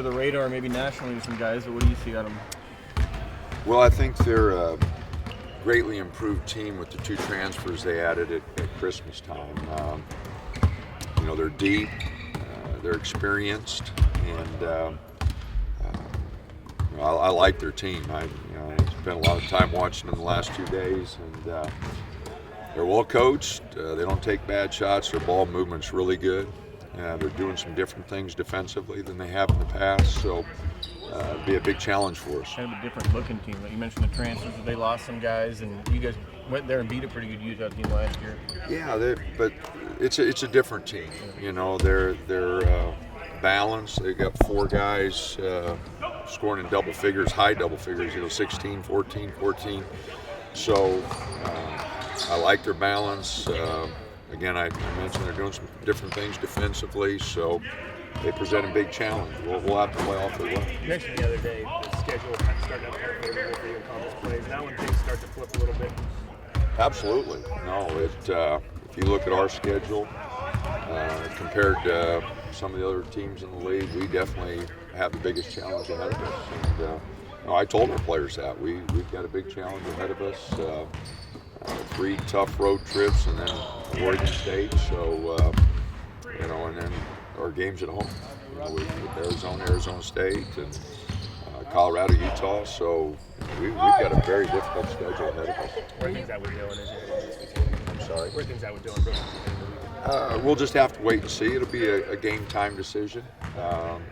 The radar, maybe nationally with some guys, but what do you see out of them? Well, I think they're a greatly improved team with the 2 transfers they added at Christmas time. They're deep, they're experienced, and I like their team. I spent a lot of time watching them the last 2 days, and they're well coached. They don't take bad shots. Their ball movement's really good. They're doing some different things defensively than they have in the past, so it'd be a big challenge for us. Kind of a different looking team. Like you mentioned the transfers, they lost some guys, and you guys went there and beat a pretty good Utah team last year. Yeah, but it's a different team. They're balanced. They've got 4 guys scoring in double figures, high double figures. 16, 14, 14. So I like their balance. Again, I mentioned they're doing some different things defensively, so they present a big challenge. We'll have to play off their way. You mentioned the other day the schedule starting out kind of favorable for you in conference plays. Now when things start to flip a little bit. Absolutely. No, if you look at our schedule compared to some of the other teams in the league, we definitely have the biggest challenge ahead of us. And I told our players that we've got a big challenge ahead of us. 3 tough road trips, and then Oregon State. So, and then our games at home. With Arizona State, and Colorado, Utah. So we've got a very difficult schedule ahead of us. Where are things at with Dylan as you head into this weekend? I'm sorry. Where are things at with Dylan Brooks as you head into the weekend? We'll just have to wait and see. It'll be a game time decision.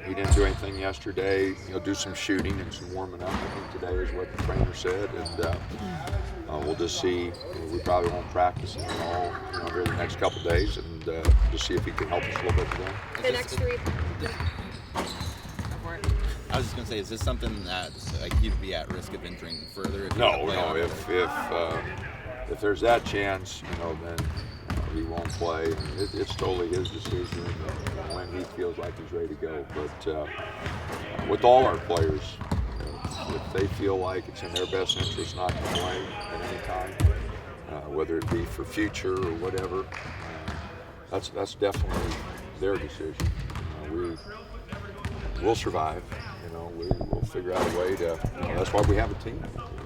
He didn't do anything yesterday. He'll do some shooting and some warming up. I think today is what the trainer said, and we'll just see. We probably won't practice him at all here the next couple of days, and just see if he can help us a little bit today. The next 3. I was just going to say, is this something that he'd be at risk of injuring further? No. If there's that chance, then he won't play. It's totally his decision when he feels like he's ready to go. But with all our players, if they feel like it's in their best interest not to play at any time, whether it be for future or whatever, that's definitely their decision. We'll survive. We'll figure out a way to. That's why we have a team.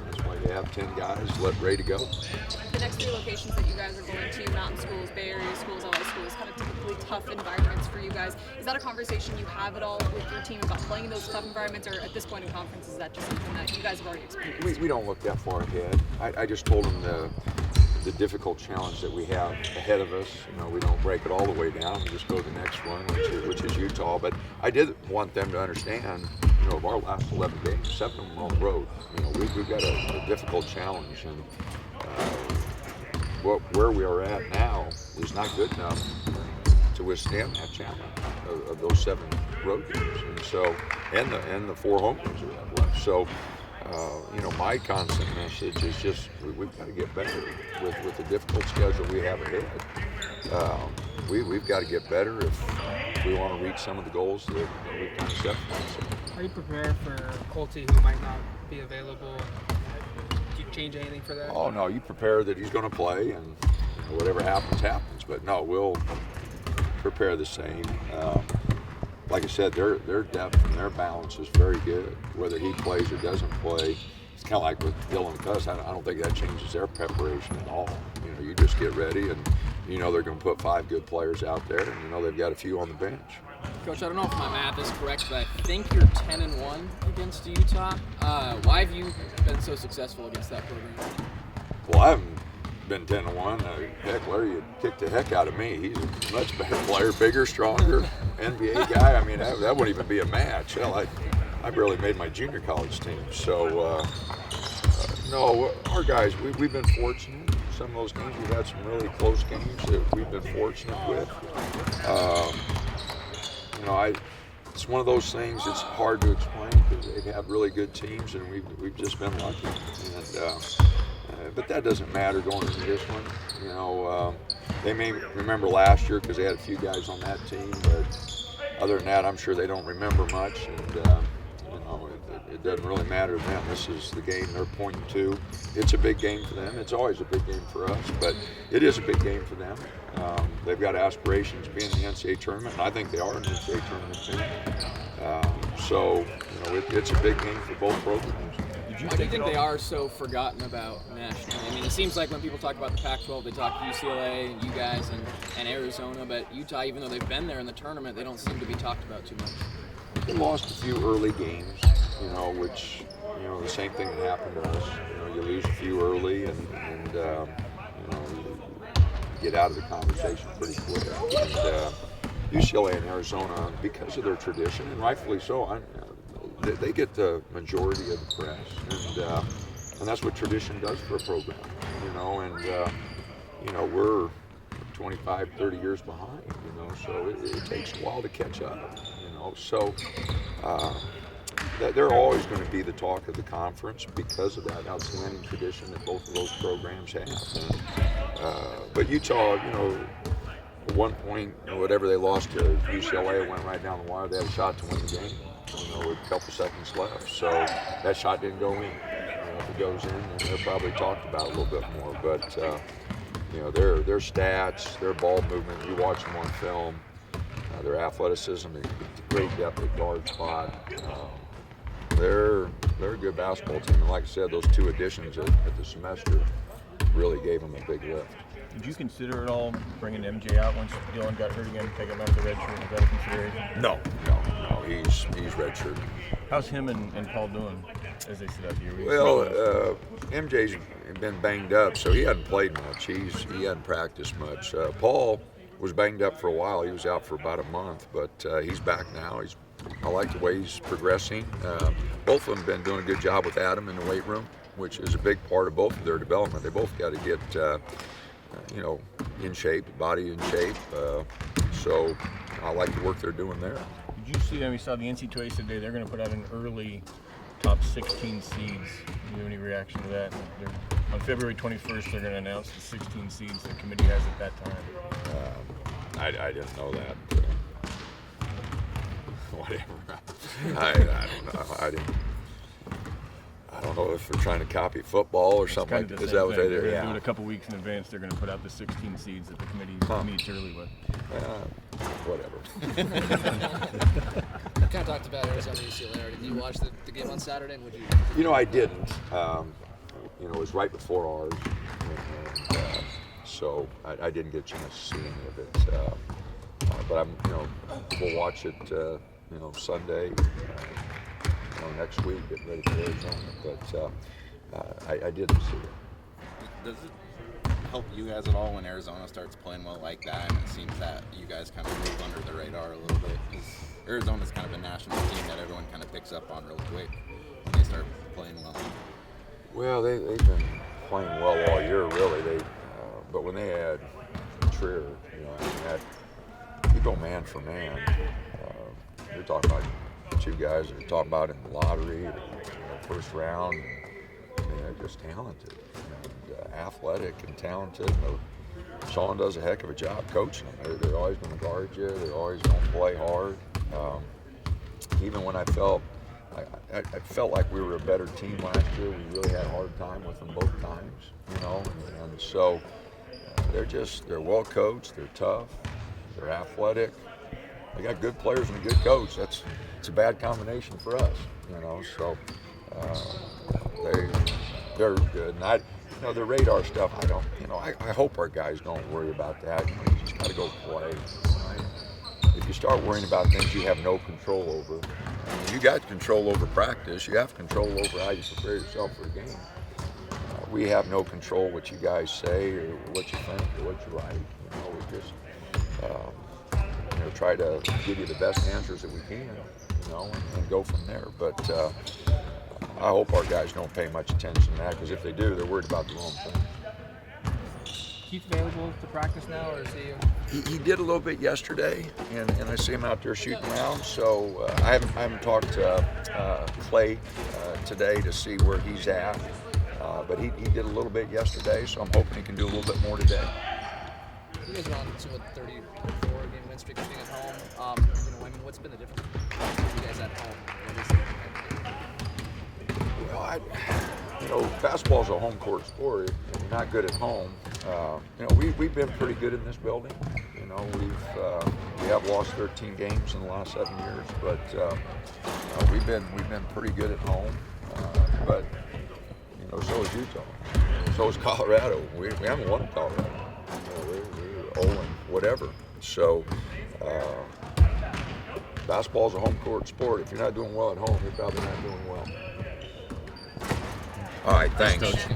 That's why they have 10 guys ready to go. The next 3 locations that you guys are going to, mountain schools, Bay Area schools, LA schools, kind of typically tough environments for you guys. Is that a conversation you have at all with your team about playing in those tough environments, or at this point in conference, is that just something that you guys have already experienced? We don't look that far ahead. I just told them the difficult challenge that we have ahead of us. We don't break it all the way down. We just go to the next one, which is Utah. But I did want them to understand, of our last 11 games, 7 of them were on the road. We've got a difficult challenge, and where we are at now is not good enough to withstand that challenge of those 7 road games, and so and the 4 home games we have left. So. My constant message is just we've got to get better with the difficult schedule we have ahead. We've got to get better if we want to reach some of the goals that we've kind of set for ourselves. Are you prepared for Colty, who might not be available? Do you change anything for that? Oh no, you prepare that he's going to play, and whatever happens, happens. But no, we'll prepare the same. Like I said, their depth and their balance is very good. Whether he plays or doesn't play, it's kind of like with Dylan and Gus. I don't think that changes their preparation at all. You just get ready, and they're going to put 5 good players out there, and they've got a few on the bench. Coach, I don't know if my math is correct, but I think you're 10-1 against Utah. Why have you been so successful against that program? Well, I haven't been 10-1. Heck, Larry kicked the heck out of me. He's a much better player, bigger, stronger, NBA guy. I mean, that wouldn't even be a match. Hell, I barely made my junior college team. So, no, our guys, we've been fortunate. Some of those games, we've had some really close games that we've been fortunate with. It's one of those things that's hard to explain because they have really good teams, and we've just been lucky. But that doesn't matter going into this one. They may remember last year because they had a few guys on that team, but other than that, I'm sure they don't remember much. And it doesn't really matter to them. This is the game they're pointing to. It's a big game for them. It's always a big game for us, but it is a big game for them. They've got aspirations to be in the NCAA tournament, and I think they are in the NCAA tournament too. So, it's a big game for both programs. Why do you think they are so forgotten about nationally? I mean, it seems like when people talk about the Pac-12, they talk UCLA and you guys and Arizona, but Utah, even though they've been there in the tournament, they don't seem to be talked about too much. They lost a few early games, which, the same thing that happened to us. You lose a few early and you get out of the conversation pretty quick. And UCLA and Arizona, because of their tradition, and rightfully so, they get the majority of the press, and that's what tradition does for a program, and we're 25, 30 years behind, so it takes a while to catch up, so they're always going to be the talk of the conference because of that outstanding tradition that both of those programs have. And, but Utah, at one point, whatever they lost to UCLA, it went right down the wire. They had a shot to win the game, with a couple seconds left. So that shot didn't go in. If it goes in, then they're probably talked about a little bit more. But their stats, their ball movement, you watch them on film, their athleticism, the great depth at guard spot. They're a good basketball team. And like I said, those two additions at the semester really gave them a big lift. Did you consider at all bringing MJ out once Dylan got hurt again, taking him out of the red shirt? Is that a consideration? No. He's redshirted. How's him and Paul doing as they sit out here? Well, MJ's been banged up, so he hadn't played much. He hadn't practiced much. Paul was banged up for a while. He was out for about a month, but he's back now. I like the way he's progressing. Both of them have been doing a good job with Adam in the weight room, which is a big part of both of their development. They both got to get in shape, body in shape. So I like the work they're doing there. Did you see, we saw the NCAA today, they're going to put out an early top 16 seeds. Do you have any reaction to that? On February 21st, they're going to announce the 16 seeds the committee has at that time. I didn't know that. Whatever. I don't know. I don't know if they're trying to copy football or something like that. Is that what they do? They're going to do it a couple weeks in advance. They're going to put out the 16 seeds that the committee meets early with. Whatever. You kind of talked about Arizona UCLA. Did you watch the game on Saturday? And would you? I didn't. It was right before ours, and so I didn't get a chance to see any of it. But we'll watch it. Sunday. Next week, get ready for Arizona. But I didn't see it. Does it help you guys at all when Arizona starts playing well like that, and it seems that you guys kind of move under the radar a little bit? Because Arizona's kind of a national team that everyone kind of picks up on real quick when they start playing well. Well, they've been playing well all year, really. But when they had Trier, you go man for man. You're talking about two guys that are talking about in the lottery, first round. They're just talented and athletic and talented. Sean does a heck of a job coaching them. They're always going to guard you. They're always going to play hard. Even when I felt like we were a better team last year, we really had a hard time with them both times. And so they're well coached. They're tough. They're athletic. They got good players and a good coach. It's a bad combination for us, So they're good. And the radar stuff. I hope our guys don't worry about that. You just got to go play. Right? If you start worrying about things you have no control over, you got control over practice. You have control over how you prepare yourself for a game. We have no control what you guys say or what you think or what you write. We just try to give you the best answers that we can, and go from there. But I hope our guys don't pay much attention to that, because if they do, they're worried about the wrong thing. Keith available to practice now, or is he? He did a little bit yesterday, and I see him out there shooting around. So I haven't talked to Clay today to see where he's at, but he did a little bit yesterday. So I'm hoping he can do a little bit more today. You guys are on to a 34 game win streak being at home. What's been the difference for you guys at home? Well, basketball's a home court sport. If you're not good at home, we've been pretty good in this building. know, we have lost 13 games in the last 7 years, but we've been pretty good at home. But you know, so is Utah, so is Colorado. We haven't won at Colorado. You know, we're 0 whatever. So basketball's a home court sport. If you're not doing well at home, you're probably not doing well. All right, thanks.